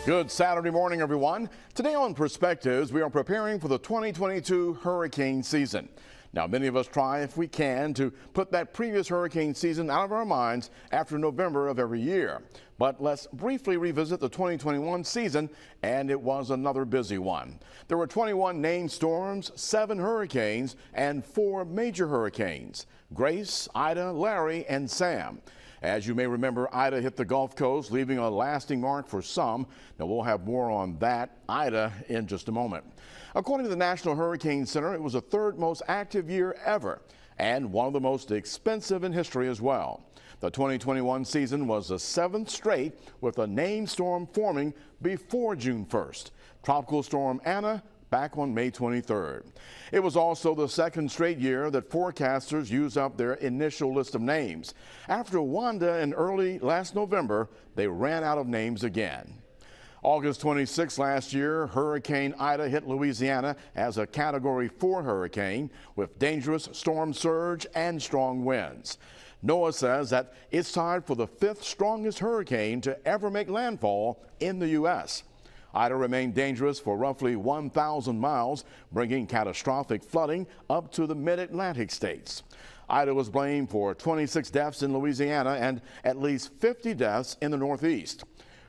Good Saturday morning, everyone. Today on Perspectives, we are preparing for the 2022 hurricane season. Now, many of us try, if we can, to put that previous hurricane season out of our minds after November of every year. But let's briefly revisit the 2021 season, and it was another busy one. There were 21 named storms, 7 hurricanes, and 4 major hurricanes: Grace, Ida, Larry, and Sam. As you may remember, Ida hit the Gulf Coast, leaving a lasting mark for some. Now, we'll have more on that Ida in just a moment. According to the National Hurricane Center, it was the 3rd most active year ever and one of the most expensive in history as well. The 2021 season was the 7th straight with a named storm forming before June 1st. Tropical Storm Anna back on May 23rd. It was also the 2nd straight year that forecasters used up their initial list of names. After Wanda in early last November, they ran out of names again. August 26 last year, Hurricane Ida hit Louisiana as a Category 4 hurricane with dangerous storm surge and strong winds. NOAA says that it's tied for the 5th strongest hurricane to ever make landfall in the U.S. Ida remained dangerous for roughly 1,000 miles, bringing catastrophic flooding up to the mid-Atlantic states. Ida was blamed for 26 deaths in Louisiana and at least 50 deaths in the Northeast.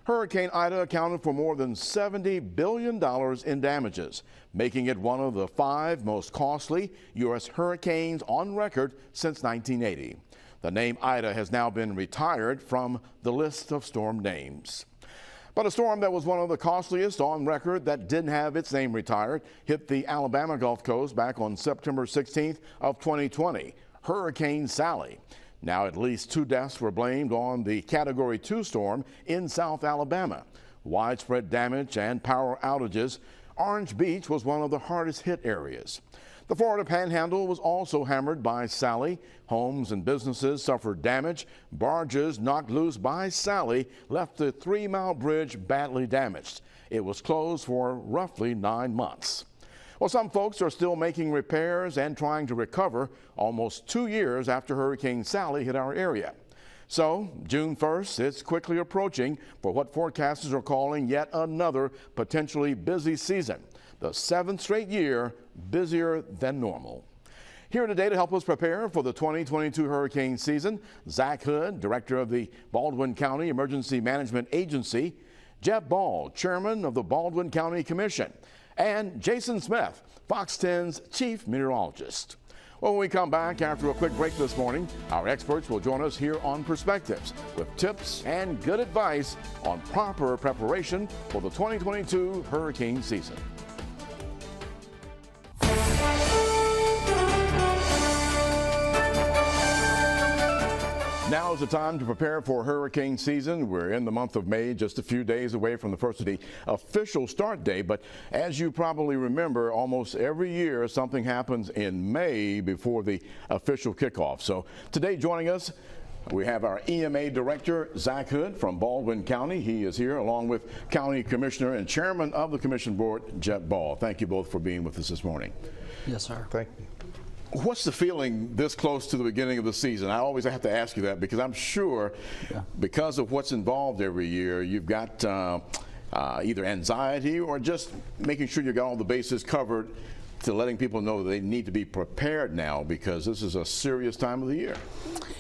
Hurricane Ida accounted for more than $70 billion in damages, making it one of the 5 most costly U.S. hurricanes on record since 1980. The name Ida has now been retired from the list of storm names. But a storm that was one of the costliest on record that didn't have its name retired hit the Alabama Gulf Coast back on September 16th of 2020, Hurricane Sally. Now, at least 2 deaths were blamed on the Category 2 storm in South Alabama. Widespread damage and power outages. Orange Beach was one of the hardest hit areas. The Florida Panhandle was also hammered by Sally. Homes and businesses suffered damage. Barges knocked loose by Sally left the 3-mile bridge badly damaged. It was closed for roughly 9 months. Well, some folks are still making repairs and trying to recover almost 2 years after Hurricane Sally hit our area. So, June 1st, it's quickly approaching for what forecasters are calling yet another potentially busy season. The 7th straight year busier than normal. Here today to help us prepare for the 2022 hurricane season, Zach Hood, Director of the Baldwin County Emergency Management Agency, Jeb Ball, Chairman of the Baldwin County Commission, and Jason Smith, Fox 10's Chief Meteorologist. Well, when we come back after a quick break this morning, our experts will join us here on Perspectives with tips and good advice on proper preparation for the 2022 hurricane season. Now is the time to prepare for hurricane season. We're in the month of May, just a few days away from the first of the official start date. But as you probably remember, almost every year something happens in May before the official kickoff. So today joining us, we have our EMA Director, Zach Hood from Baldwin County. He is here along with County Commissioner and Chairman of the Commission Board, Jeb Ball. Thank you both for being with us this morning. Yes, sir. Thank you. What's the feeling this close to the beginning of the season? I always have to ask you that because I'm sure because of what's involved every year, you've got either anxiety or just making sure you got all the bases covered to letting people know that they need to be prepared now because this is a serious time of the year.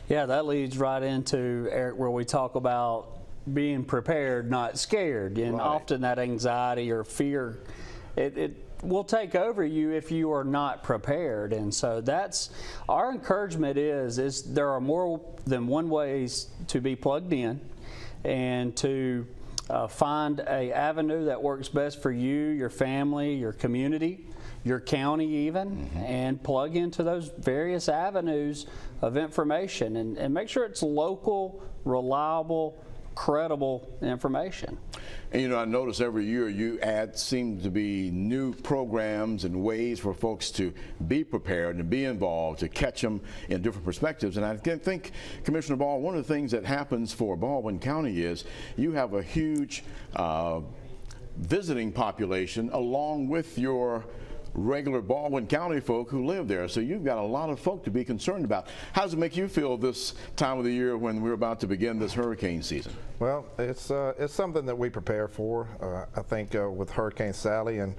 Yeah, that leads right into, Eric, where we talk about being prepared, not scared. And often that anxiety or fear, it will take over you if you are not prepared. And so that's our encouragement is there are more than one ways to be plugged in and to find a avenue that works best for you, your family, your community, your county even, and plug into those various avenues of information and make sure it's local, reliable, credible information. And you know, I notice every year you seem to be new programs and ways for folks to be prepared and be involved, to catch them in different perspectives. And I think, Commissioner Ball, one of the things that happens for Baldwin County is you have a huge visiting population along with your regular Baldwin County folk who live there. So you've got a lot of folk to be concerned about. How does it make you feel this time of the year when we're about to begin this hurricane season? Well, it's something that we prepare for. I think with Hurricane Sally and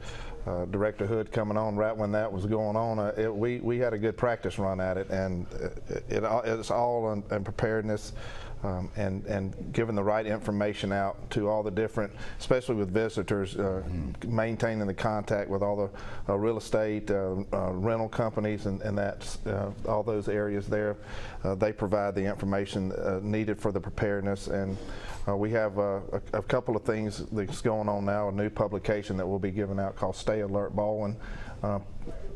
Director Hood coming on right when that was going on, we had a good practice run at it, and it's all in preparedness. And giving the right information out to all the different, especially with visitors, maintaining the contact with all the real estate, rental companies, and that's all those areas there. They provide the information needed for the preparedness, and we have a couple of things that's going on now. A new publication that we'll be giving out called Stay Alert Baldwin.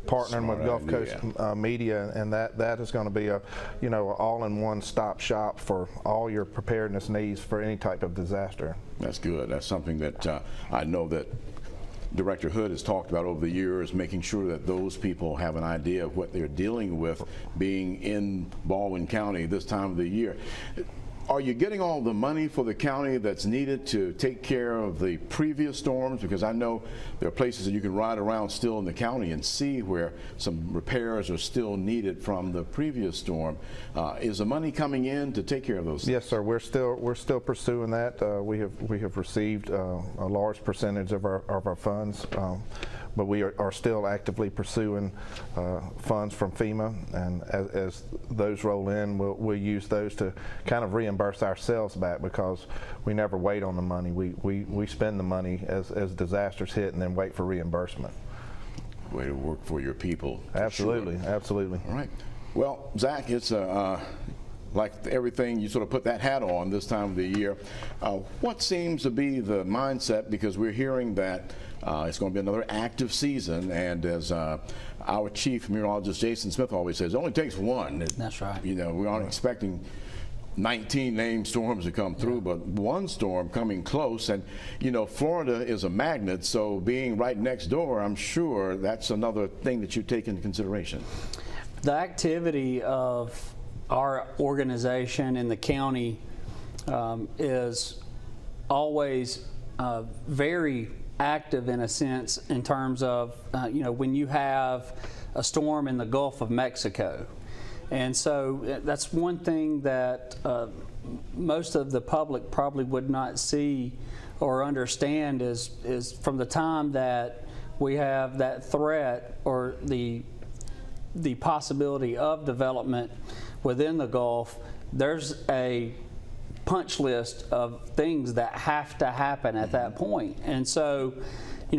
Partnering with Gulf Coast Media, and that is going to be a all-in-one stop shop for all your preparedness needs for any type of disaster. That's good. That's something that I know that Director Hood has talked about over the years, making sure that those people have an idea of what they're dealing with being in Baldwin County this time of the year. Are you getting all the money for the county that's needed to take care of the previous storms? Because I know there are places that you can ride around still in the county and see where some repairs are still needed from the previous storm. Is the money coming in to take care of those things? Yes, sir. We're still pursuing that. We have received a large percentage of our funds. But we are still actively pursuing funds from FEMA, and as those roll in, we'll use those to kind of reimburse ourselves back, because we never wait on the money. We spend the money as disasters hit and then wait for reimbursement. Way to work for your people. Absolutely, sure. absolutely. All right. Well, Zach, it's like everything, you sort of put that hat on this time of the year. What seems to be the mindset, because we're hearing that it's going to be another active season, and as our chief meteorologist Jason Smith always says, it only takes one. That's right. You know, we aren't expecting 19 named storms to come through, but one storm coming close. And you know, Florida is a magnet, so being right next door, I'm sure that's another thing that you take into consideration. The activity of our organization in the county is always very active, in a sense, in terms of when you have a storm in the Gulf of Mexico. And so that's one thing that most of the public probably would not see or understand is from the time that we have that threat or the possibility of development within the Gulf, there's a punch list of things that have to happen at that point. And so,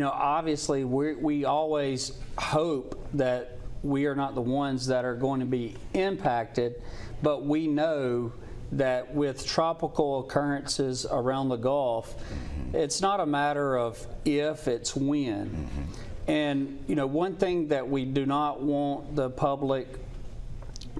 obviously we always hope that we are not the ones that are going to be impacted, but we know that with tropical occurrences around the Gulf, it's not a matter of if, it's when. And one thing that we do not want the public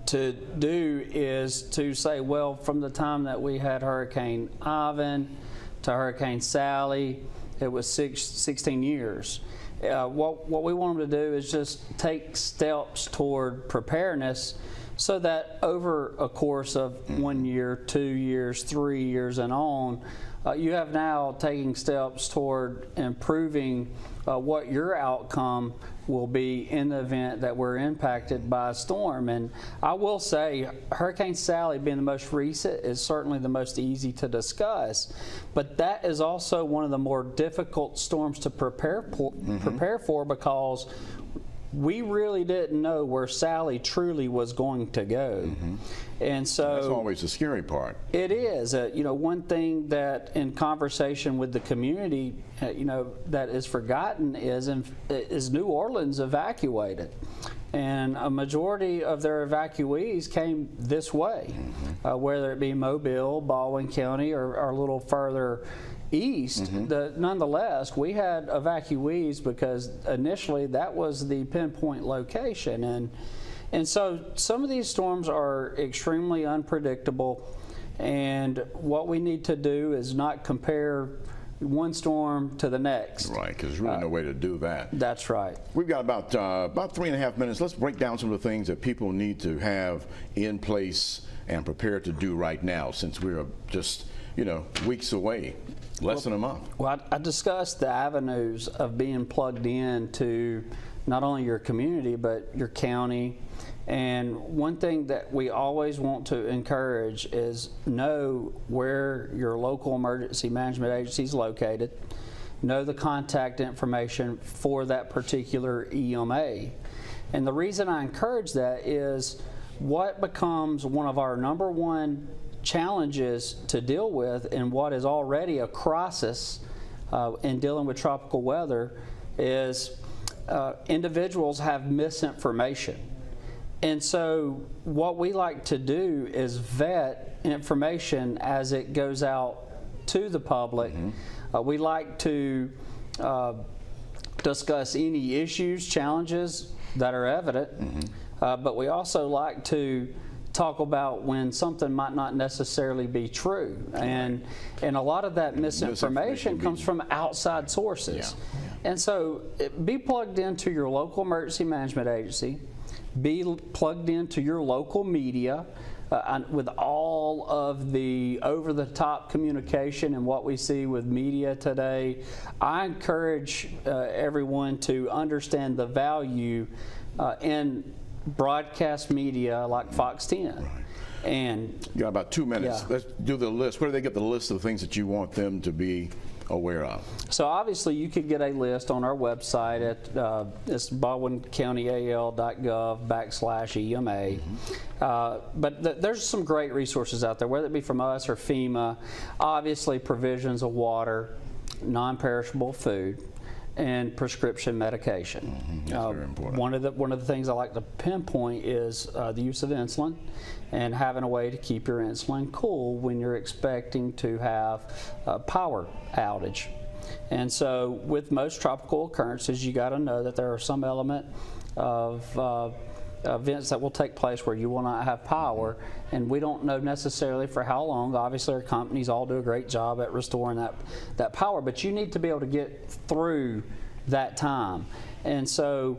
to do is to say, well, from the time that we had Hurricane Ivan to Hurricane Sally, it was 16 years. What we want them to do is just take steps toward preparedness, so that over a course of 1 year, 2 years, 3 years, and on, you have now taking steps toward improving what your outcome will be in the event that we're impacted by a storm. And I will say, Hurricane Sally being the most recent is certainly the most easy to discuss, but that is also one of the more difficult storms to prepare for, because we really didn't know where Sally truly was going to go. And so that's always the scary part. It is. One thing that in conversation with the community, that is forgotten is New Orleans evacuated. And a majority of their evacuees came this way, whether it be Mobile, Baldwin County, or a little further east. Nonetheless, we had evacuees because initially that was the pinpoint location. And so some of these storms are extremely unpredictable, and what we need to do is not compare one storm to the next. Right, because there's really no way to do that. That's right. We've got about 3.5 minutes. Let's break down some of the things that people need to have in place and prepared to do right now, since we're just weeks away, less than a month. Well, I discussed the avenues of being plugged in to not only your community, but your county. And one thing that we always want to encourage is know where your local emergency management agency is located, know the contact information for that particular EMA. And the reason I encourage that is what becomes one of our #1 challenges to deal with in what is already a crisis in dealing with tropical weather is individuals have misinformation. And so what we like to do is vet information as it goes out to the public. We like to discuss any issues, challenges that are evident, but we also like to talk about when something might not necessarily be true. And a lot of that misinformation comes from outside sources. And so be plugged into your local emergency management agency, be plugged into your local media with all of the over-the-top communication and what we see with media today. I encourage everyone to understand the value in broadcast media like Fox 10. And you got about 2 minutes. Let's do the list. Where do they get the list of things that you want them to be aware of? So obviously you could get a list on our website at it's baldwincountyal.gov/EMA. But there's some great resources out there, whether it be from us or FEMA. Obviously provisions of water, non-perishable food, and prescription medication. That's very important. One of the things I like to pinpoint is the use of insulin and having a way to keep your insulin cool when you're expecting to have a power outage. And so with most tropical occurrences, you got to know that there are some element of events that will take place where you will not have power, and we don't know necessarily for how long. Obviously our companies all do a great job at restoring that power, but you need to be able to get through that time. And so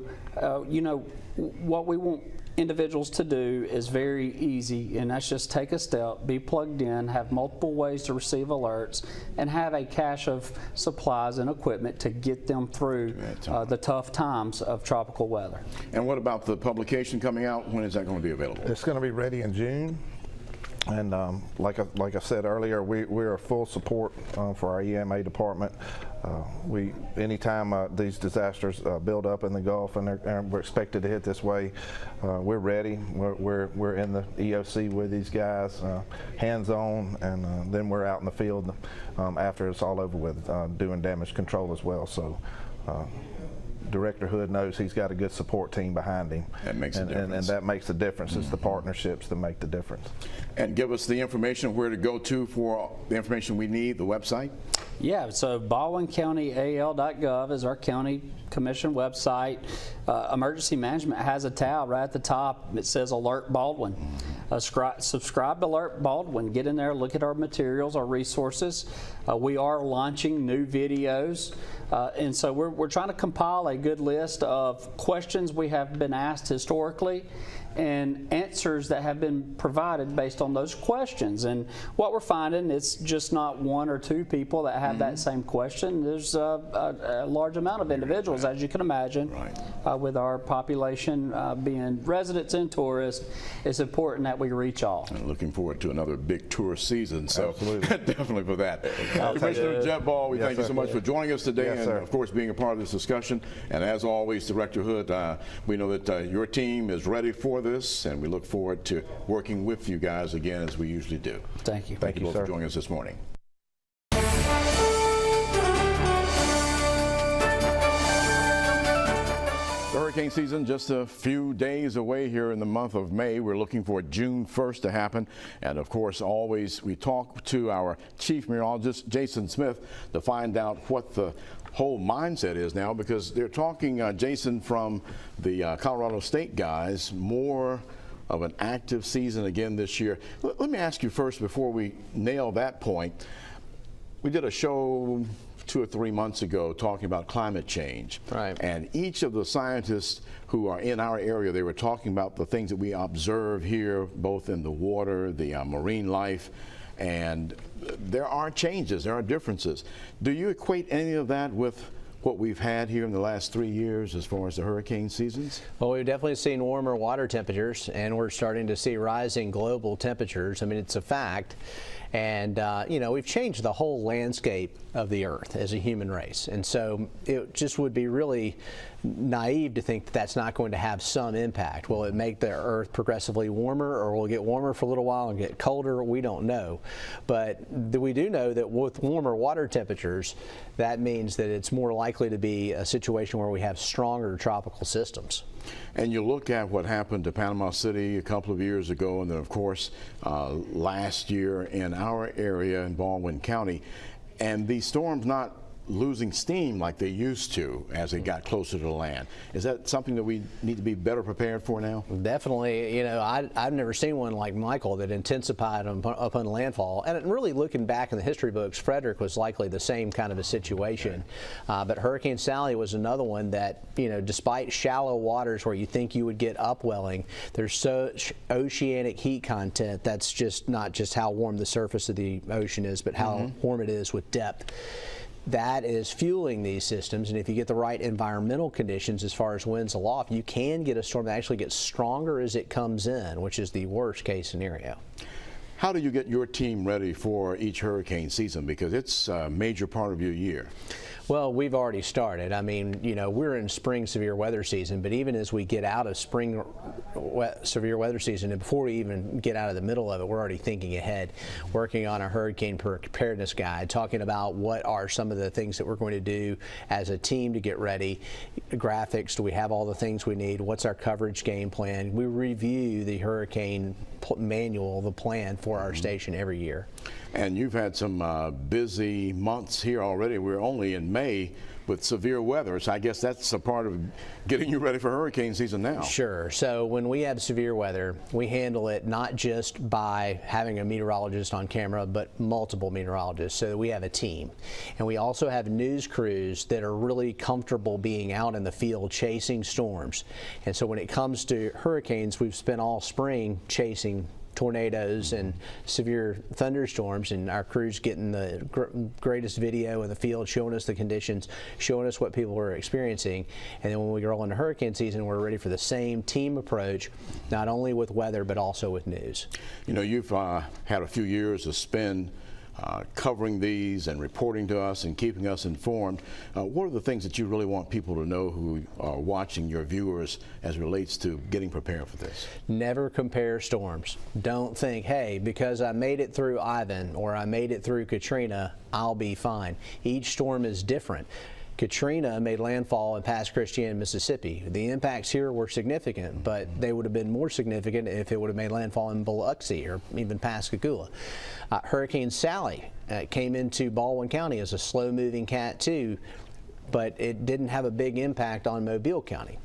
you know, what we want individuals to do is very easy, and that's just take a step, be plugged in, have multiple ways to receive alerts, and have a cache of supplies and equipment to get them through the tough times of tropical weather. And what about the publication coming out? When is that going to be available? It's going to be ready in June. And like I said earlier, we're a full support for our EMA department. Anytime these disasters build up in the Gulf and we're expected to hit this way, we're ready. We're in the EOC with these guys, hands-on, and then we're out in the field after it's all over with, doing damage control as well. So. Director Hood knows he's got a good support team behind him. That makes a difference. And that makes the difference. It's the partnerships that make the difference. And give us the information where to go to for the information we need, the website. Yeah, so baldwincountyal.gov is our county commission website. Emergency management has a tab right at the top. It says Alert Baldwin. Subscribe to Alert Baldwin. Get in there, look at our materials, our resources. We are launching new videos. And so we're trying to compile a good list of questions we have been asked historically and answers that have been provided based on those questions. And what we're finding, it's just not 1 or 2 people that have that same question. There's a large amount of individuals, as you can imagine, with our population being residents and tourists. It's important that we reach all. And looking forward to another big tour season, so definitely for that. Commissioner Jeb Ball, we thank you so much for joining us today and, of course, being a part of this discussion. And as always, Director Hood, we know that your team is ready for this, and we look forward to working with you guys again as we usually do. Thank you. Thank you both for joining us this morning. The hurricane season just a few days away here in the month of May. We're looking for June 1st to happen. And of course, always we talk to our chief meteorologist, Jason Smith, to find out what the whole mindset is now, because they're talking, Jason, from the Colorado State guys, more of an active season again this year. Let me ask you first, before we nail that point, we did a show 2 or 3 months ago talking about climate change. Right. And each of the scientists who are in our area, they were talking about the things that we observe here, both in the water, the marine life, and there are changes, there are differences. Do you equate any of that with what we've had here in the last 3 years as far as the hurricane seasons? Well, we've definitely seen warmer water temperatures, and we're starting to see rising global temperatures. I mean, it's a fact. And, you know, we've changed the whole landscape of the Earth as a human race. And so it just would be really naive to think that that's not going to have some impact. Will it make the Earth progressively warmer, or will it get warmer for a little while and get colder? We don't know. But we do know that with warmer water temperatures, that means that it's more likely to be a situation where we have stronger tropical systems. And you look at what happened to Panama City a couple of years ago, and then of course last year in our area in Baldwin County, and these storms not losing steam like they used to as they got closer to the land. Is that something that we need to be better prepared for now? Definitely. You know, I've never seen one like Michael that intensified upon landfall. And really looking back in the history books, Frederick was likely the same kind of a situation. But Hurricane Sally was another one that, you know, despite shallow waters where you think you would get upwelling, there's such oceanic heat content. That's just not just how warm the surface of the ocean is, but how warm it is with depth. That is fueling these systems, and if you get the right environmental conditions as far as winds aloft, you can get a storm that actually gets stronger as it comes in, which is the worst case scenario. How do you get your team ready for each hurricane season? Because it's a major part of your year. Well, we've already started. I mean, you know, we're in spring severe weather season, but even as we get out of spring severe weather season, and before we even get out of the middle of it, we're already thinking ahead, working on a hurricane preparedness guide, talking about what are some of the things that we're going to do as a team to get ready. Graphics, do we have all the things we need? What's our coverage game plan? We review the hurricane manual, the plan for our station every year. And you've had some busy months here already. We're only in May with severe weather, so I guess that's a part of getting you ready for hurricane season now. Sure. So when we have severe weather, we handle it not just by having a meteorologist on camera, but multiple meteorologists, so that we have a team. And we also have news crews that are really comfortable being out in the field chasing storms. And so when it comes to hurricanes, we've spent all spring chasing tornadoes and severe thunderstorms, and our crews getting the greatest video in the field, showing us the conditions, showing us what people are experiencing. And then when we roll into hurricane season, we're ready for the same team approach, not only with weather but also with news. You know, you've had a few years to spend covering these and reporting to us and keeping us informed. What are the things that you really want people to know who are watching, your viewers, as it relates to getting prepared for this? Never compare storms. Don't think, hey, because I made it through Ivan or I made it through Katrina, I'll be fine. Each storm is different. Katrina made landfall in Pass Christian, Mississippi. The impacts here were significant, but they would have been more significant if it would have made landfall in Biloxi or even Pascagoula. Hurricane Sally came into Baldwin County as a slow-moving Cat 2, but it didn't have a big impact on Mobile County.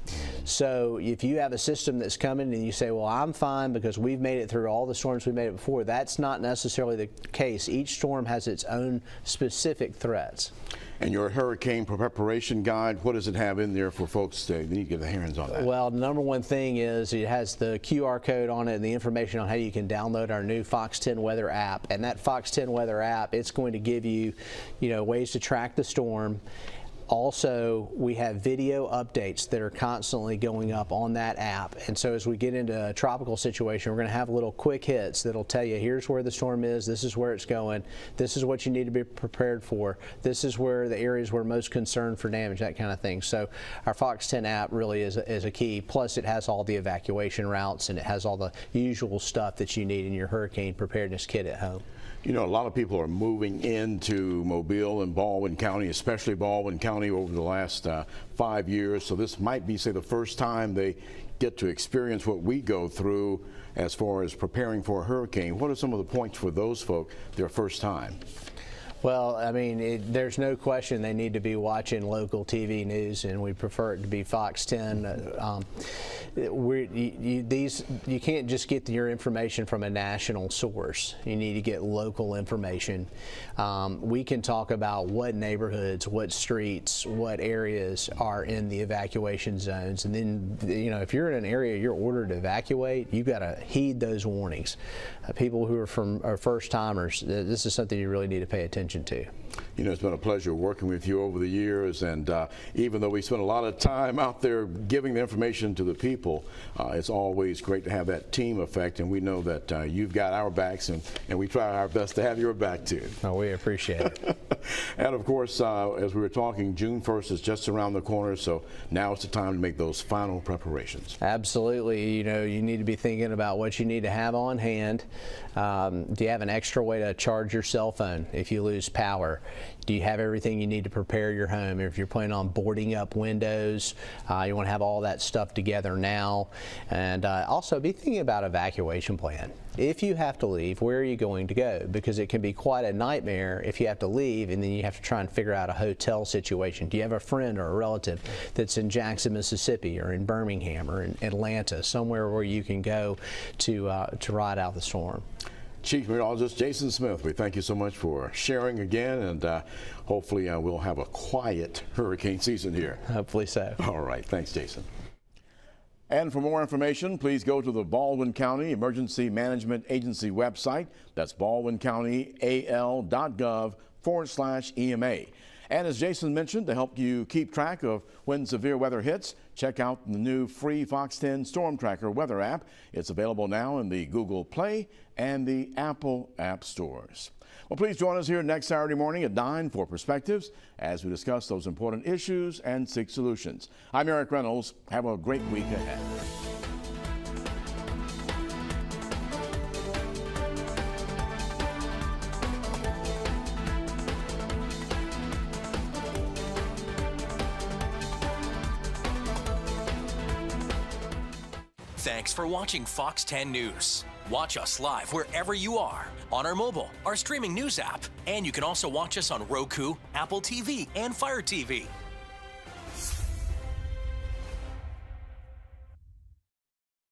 So if you have a system that's coming and you say, well, I'm fine because we've made it through all the storms we made it before, that's not necessarily the case. Each storm has its own specific threats. And your hurricane preparation guide, what does it have in there for folks to need to get their hands on that? Well, the number one thing is it has the QR code on it and the information on how you can download our new Fox 10 Weather app. And that Fox 10 Weather app, it's going to give you, ways to track the storm. Also, we have video updates that are constantly going up on that app. And so as we get into a tropical situation, we're going to have little quick hits that'll tell you, here's where the storm is, this is where it's going, this is what you need to be prepared for, this is where the areas we're most concerned for damage, that kind of thing. So our Fox 10 app really is a key. Plus, it has all the evacuation routes and it has all the usual stuff that you need in your hurricane preparedness kit at home. You know, a lot of people are moving into Mobile and Baldwin County, especially Baldwin County, over the last 5 years. So this might be, say, the first time they get to experience what we go through as far as preparing for a hurricane. What are some of the points for those folk, their first time? Well, I mean, there's no question they need to be watching local TV news, and we prefer it to be Fox 10. You can't just get your information from a national source. You need to get local information. We can talk about what neighborhoods, what streets, what areas are in the evacuation zones, and then, if you're in an area you're ordered to evacuate, you've got to heed those warnings. People who are first timers, this is something you really need to pay attention to. You know, it's been a pleasure working with you over the years, and even though we spend a lot of time out there giving the information to the people, it's always great to have that team effect, and we know that you've got our backs, and we try our best to have your back too. Oh, we appreciate it. And of course, as we were talking, June 1st is just around the corner, so now it's the time to make those final preparations. Absolutely. You know, you need to be thinking about what you need to have on hand. Do you have an extra way to charge your cell phone if you lose power? Do you have everything you need to prepare your home? If you're planning on boarding up windows, you want to have all that stuff together now. And also be thinking about evacuation plan. If you have to leave, where are you going to go? Because it can be quite a nightmare if you have to leave and then you have to try and figure out a hotel situation. Do you have a friend or a relative that's in Jackson, Mississippi, or in Birmingham, or in Atlanta, somewhere where you can go to ride out the storm? Chief Meteorologist Jason Smith, we thank you so much for sharing again, and hopefully we'll have a quiet hurricane season here. Hopefully so. All right, thanks, Jason. And for more information, please go to the Baldwin County Emergency Management Agency website. That's baldwincountyal.gov/EMA. And as Jason mentioned, to help you keep track of when severe weather hits, check out the new free Fox 10 Storm Tracker weather app. It's available now in the Google Play and the Apple App Stores. Well, please join us here next Saturday morning at 9 for Perspectives as we discuss those important issues and seek solutions. I'm Eric Reynolds. Have a great week ahead. Thanks for watching Fox 10 News. Watch us live wherever you are, on our mobile, our streaming news app, and you can also watch us on Roku, Apple TV, and Fire TV.